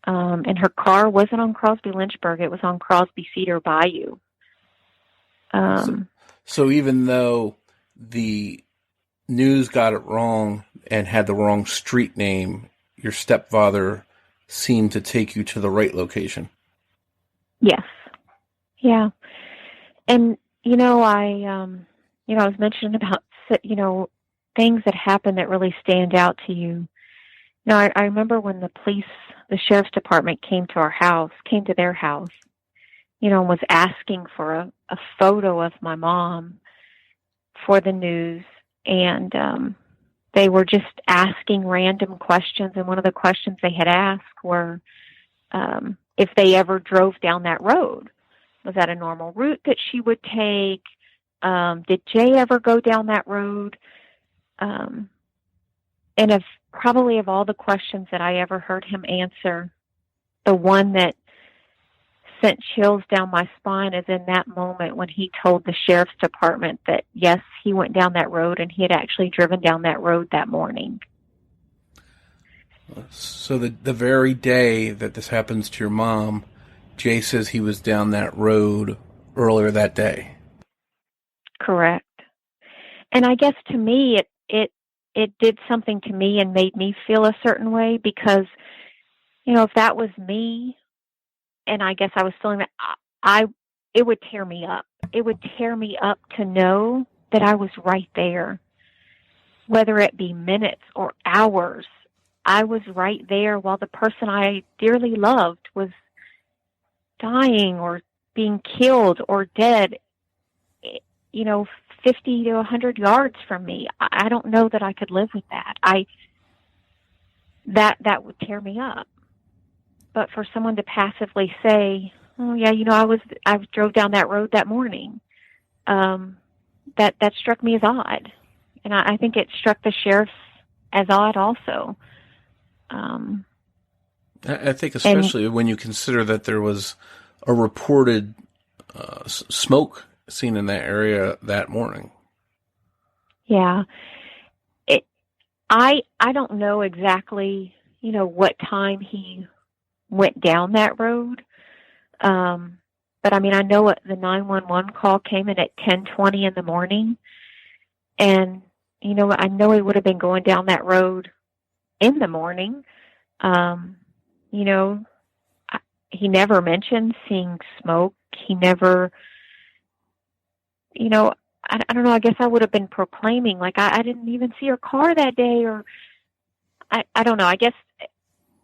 And her car wasn't on Crosby Lynchburg; it was on Crosby Cedar Bayou. So even though the news got it wrong and had the wrong street name, your stepfather seemed to take you to the right location. Yes. Yeah. And, I was mentioning about, things that happen that really stand out to you. I remember when the sheriff's department came to their house, and was asking for a photo of my mom for the news. And they were just asking random questions. And one of the questions they had asked were if they ever drove down that road. Was that a normal route that she would take? Did Jay ever go down that road? And probably of all the questions that I ever heard him answer, the one that sent chills down my spine is in that moment when he told the sheriff's department that, yes, he went down that road and he had actually driven down that road that morning. So the very day that this happens to your mom, Jay says he was down that road earlier that day. Correct. And I guess to me, it did something to me and made me feel a certain way because, if that was me, and I guess I was feeling that, it would tear me up. It would tear me up to know that I was right there. Whether it be minutes or hours, I was right there while the person I dearly loved was dying or being killed or dead, 50 to 100 yards from me. I don't know that I could live with that. That would tear me up. But for someone to passively say, "Oh yeah, I drove down that road that morning," that struck me as odd, and I think it struck the sheriff as odd also. I think especially when you consider that there was a reported smoke seen in that area that morning. Yeah, I don't know exactly what time he went down that road. But I mean, I know the 911 call came in at 10:20 in the morning. And, I know he would have been going down that road in the morning. He never mentioned seeing smoke. He never, I don't know, I guess I would have been proclaiming, like, I didn't even see her car that day, or I don't know. I guess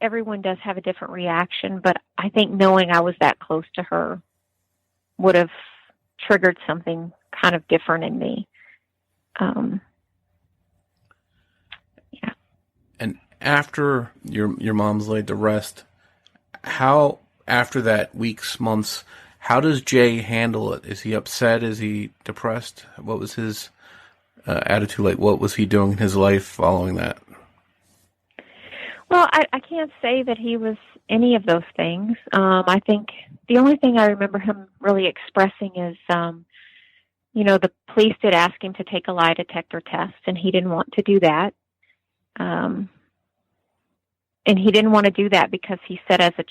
everyone does have a different reaction, but I think knowing I was that close to her would have triggered something kind of different in me. Yeah. And after your mom's laid to rest, how, after that weeks, months, how does Jay handle it? Is he upset? Is he depressed? What was his attitude like? What was he doing in his life following that? Well, I can't say that he was any of those things. I think the only thing I remember him really expressing is, the police did ask him to take a lie detector test, and he didn't want to do that. And he didn't want to do that because he said as a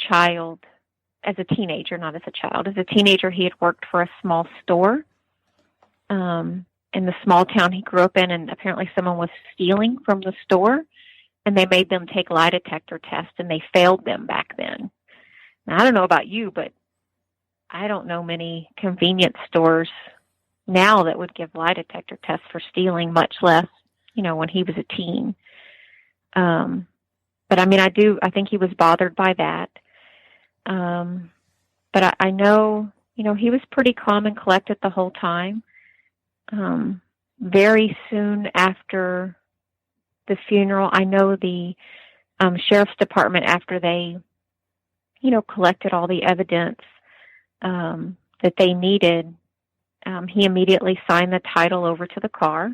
teenager, he had worked for a small store in the small town he grew up in, and apparently someone was stealing from the store. And they made them take lie detector tests, and they failed them back then. Now, I don't know about you, but I don't know many convenience stores now that would give lie detector tests for stealing, much less, when he was a teen. But I mean, I think he was bothered by that. But I know, he was pretty calm and collected the whole time. Very soon after the funeral, I know the sheriff's department, after they collected all the evidence that they needed, he immediately signed the title over to the car.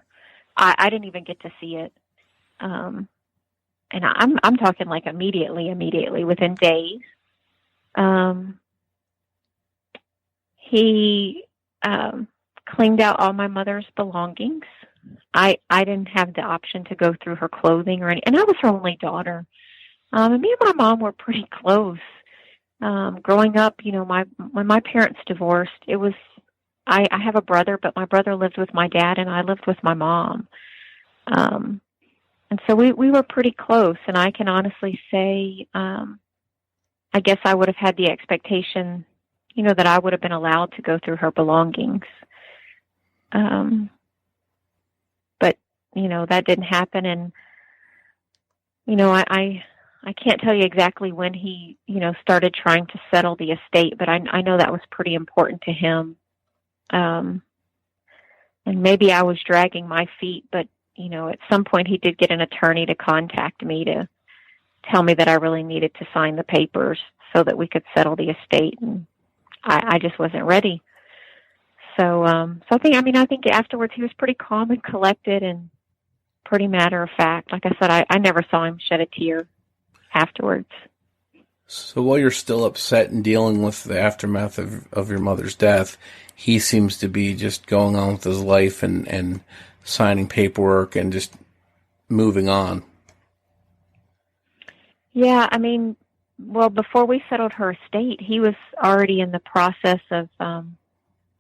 I didn't even get to see it. And I'm talking like immediately, within days. He cleaned out all my mother's belongings. I didn't have the option to go through her clothing or anything, and I was her only daughter. And me and my mom were pretty close. Growing up, when my parents divorced, I have a brother, but my brother lived with my dad and I lived with my mom. And so we were pretty close, and I can honestly say, I guess I would have had the expectation, that I would have been allowed to go through her belongings. But, that didn't happen. And, I can't tell you exactly when he, started trying to settle the estate, but I know that was pretty important to him. And maybe I was dragging my feet, but, at some point he did get an attorney to contact me to tell me that I really needed to sign the papers so that we could settle the estate. And I just wasn't ready. So, I think afterwards he was pretty calm and collected and pretty matter of fact. Like I said, I never saw him shed a tear afterwards. So while you're still upset and dealing with the aftermath of your mother's death, he seems to be just going on with his life and signing paperwork and just moving on. Yeah, before we settled her estate, he was already in the process of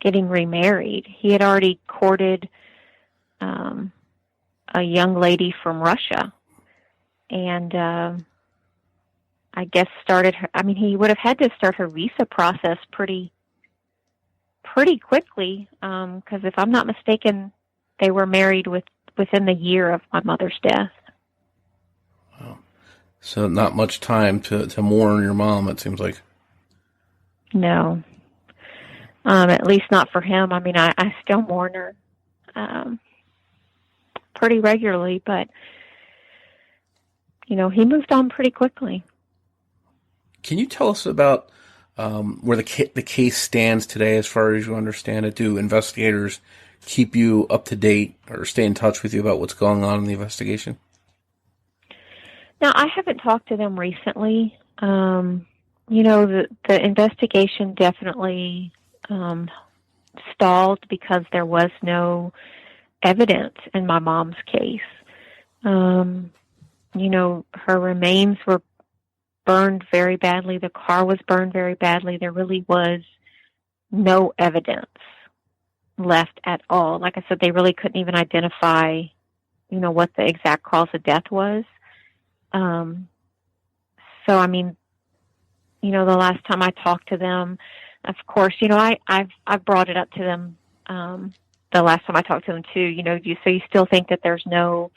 getting remarried. He had already courted a young lady from Russia, and I guess started her. He would have had to start her visa process pretty quickly, because if I'm not mistaken, they were married within the year of my mother's death. Wow. So not much time to mourn your mom, it seems like. No. At least not for him. I still mourn her pretty regularly, but, he moved on pretty quickly. Can you tell us about where the case stands today as far as you understand it? Do investigators keep you up to date or stay in touch with you about what's going on in the investigation? Now, I haven't talked to them recently. The investigation definitely stalled because there was no evidence in my mom's case. Her remains were burned very badly. The car was burned very badly. There really was no evidence left at all. Like I said, they really couldn't even identify, what the exact cause of death was. The last time I talked to them, of course, I've brought it up to them, the last time I talked to them too, so you still think that there's no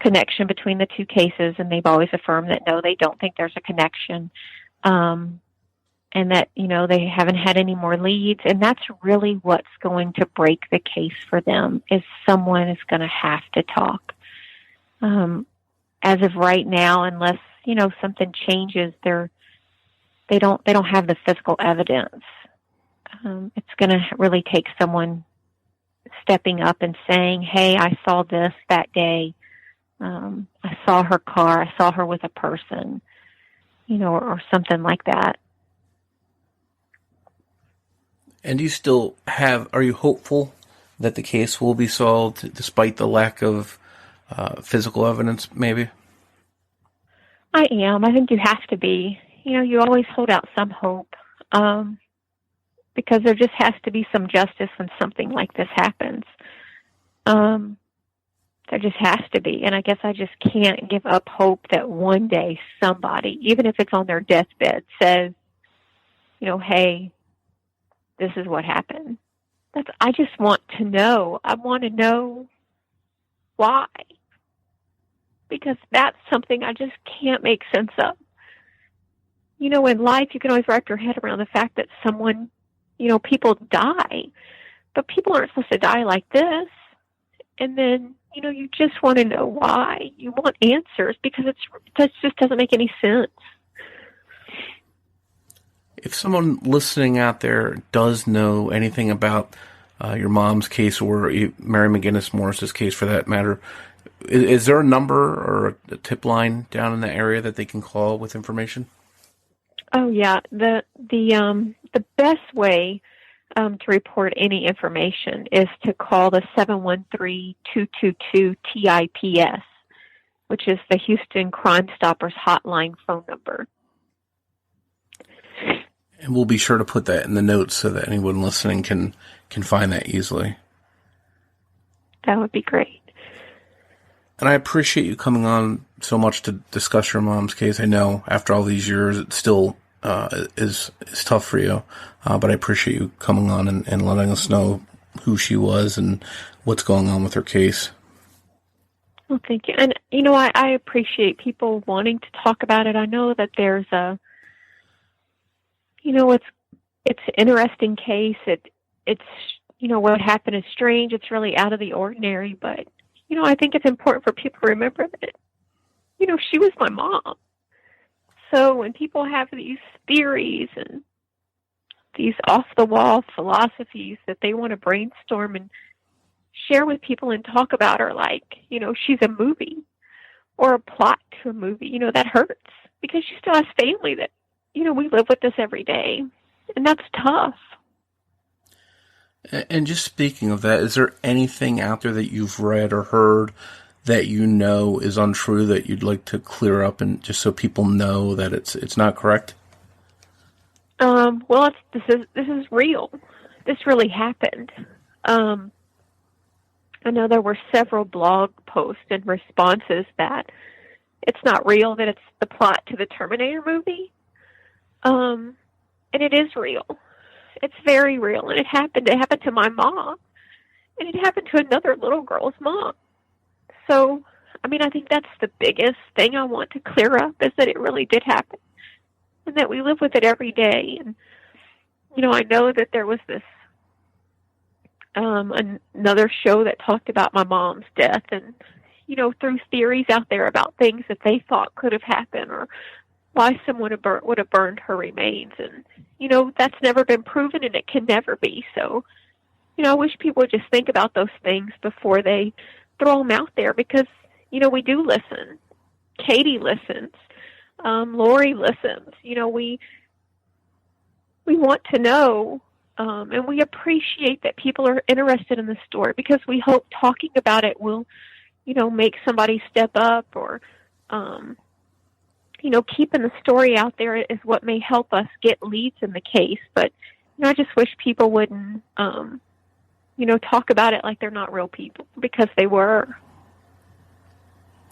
connection between the two cases, and they've always affirmed that no, they don't think there's a connection, and that, they haven't had any more leads, and that's really what's going to break the case for them, is someone is going to have to talk. As of right now, unless, something changes, they don't have the physical evidence. It's going to really take someone stepping up and saying, hey, I saw this that day. I saw her car. I saw her with a person, or something like that. And are you hopeful that the case will be solved despite the lack of physical evidence, maybe? I am. I think you have to be. You always hold out some hope, because there just has to be some justice when something like this happens. There just has to be. And I guess I just can't give up hope that one day somebody, even if it's on their deathbed, says, hey, this is what happened. I just want to know. I want to know why. Because that's something I just can't make sense of. In life, you can always wrap your head around the fact that someone, people die. But people aren't supposed to die like this. And then, you just want to know why. You want answers, because it just doesn't make any sense. If someone listening out there does know anything about your mom's case, or Mary McGinnis Morris's case for that matter, is there a number or a tip line down in the area that they can call with information? Oh yeah, the best way to report any information is to call the 713-222-TIPS, which is the Houston Crime Stoppers hotline phone number. And we'll be sure to put that in the notes so that anyone listening can find that easily. That would be great. And I appreciate you coming on so much to discuss your mom's case. I know after all these years, it still is tough for you, but I appreciate you coming on and letting us know who she was and what's going on with her case. Well, thank you. And, I appreciate people wanting to talk about it. I know that there's it's an interesting case. It's what happened is strange. It's really out of the ordinary, but, I think it's important for people to remember that, she was my mom. So when people have these theories and these off-the-wall philosophies that they want to brainstorm and share with people and talk about her like, she's a movie or a plot to a movie, that hurts because she still has family that, we live with this every day, and that's tough. And just speaking of that, is there anything out there that you've read or heard that is untrue that you'd like to clear up, and just so people know that it's not correct? Well, this is real. This really happened. I know there were several blog posts and responses that it's not real, that it's the plot to the Terminator movie. And it is real. It's very real, and it happened. It happened to my mom, and it happened to another little girl's mom. So, I think that's the biggest thing I want to clear up, is that it really did happen, and that we live with it every day. And, I know that there was this another show that talked about my mom's death, and, threw theories out there about things that they thought could have happened, or why someone would have burned her remains. And, that's never been proven, and it can never be. So, I wish people would just think about those things before they throw them out there, because, we do listen. Katie listens. Lori listens. We want to know, and we appreciate that people are interested in the story, because we hope talking about it will, make somebody step up, or, keeping the story out there is what may help us get leads in the case. But, I just wish people wouldn't, talk about it like they're not real people, because they were.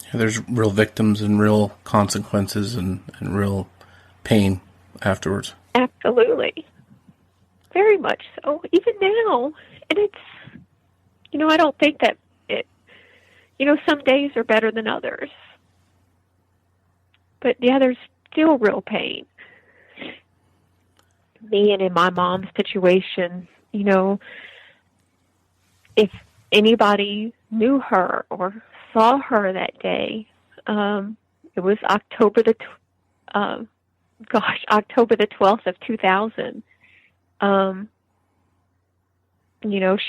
Yeah, there's real victims and real consequences and real pain afterwards. Absolutely. Very much so. Even now. And it's, I don't think that some days are better than others. But, yeah, there's still real pain. Me, and in my mom's situation, if anybody knew her or saw her that day, it was October the 12th of 2000.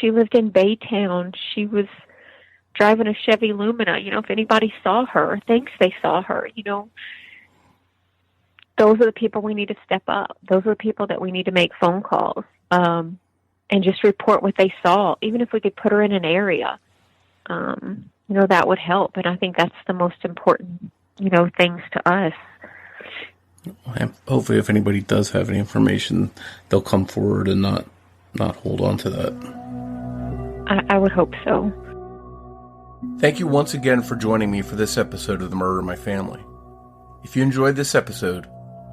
She lived in Baytown. She was driving a Chevy Lumina. If anybody saw her or thinks they saw her, those are the people we need to step up. Those are the people that we need to make phone calls, and just report what they saw. Even if we could put her in an area, that would help. And I think that's the most important, things to us. Hopefully, if anybody does have any information, they'll come forward and not hold on to that. I would hope so. Thank you once again for joining me for this episode of The Murder of My Family. If you enjoyed this episode,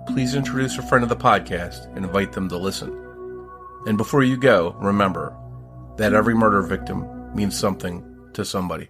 please introduce a friend of the podcast and invite them to listen. And before you go, remember that every murder victim means something to somebody.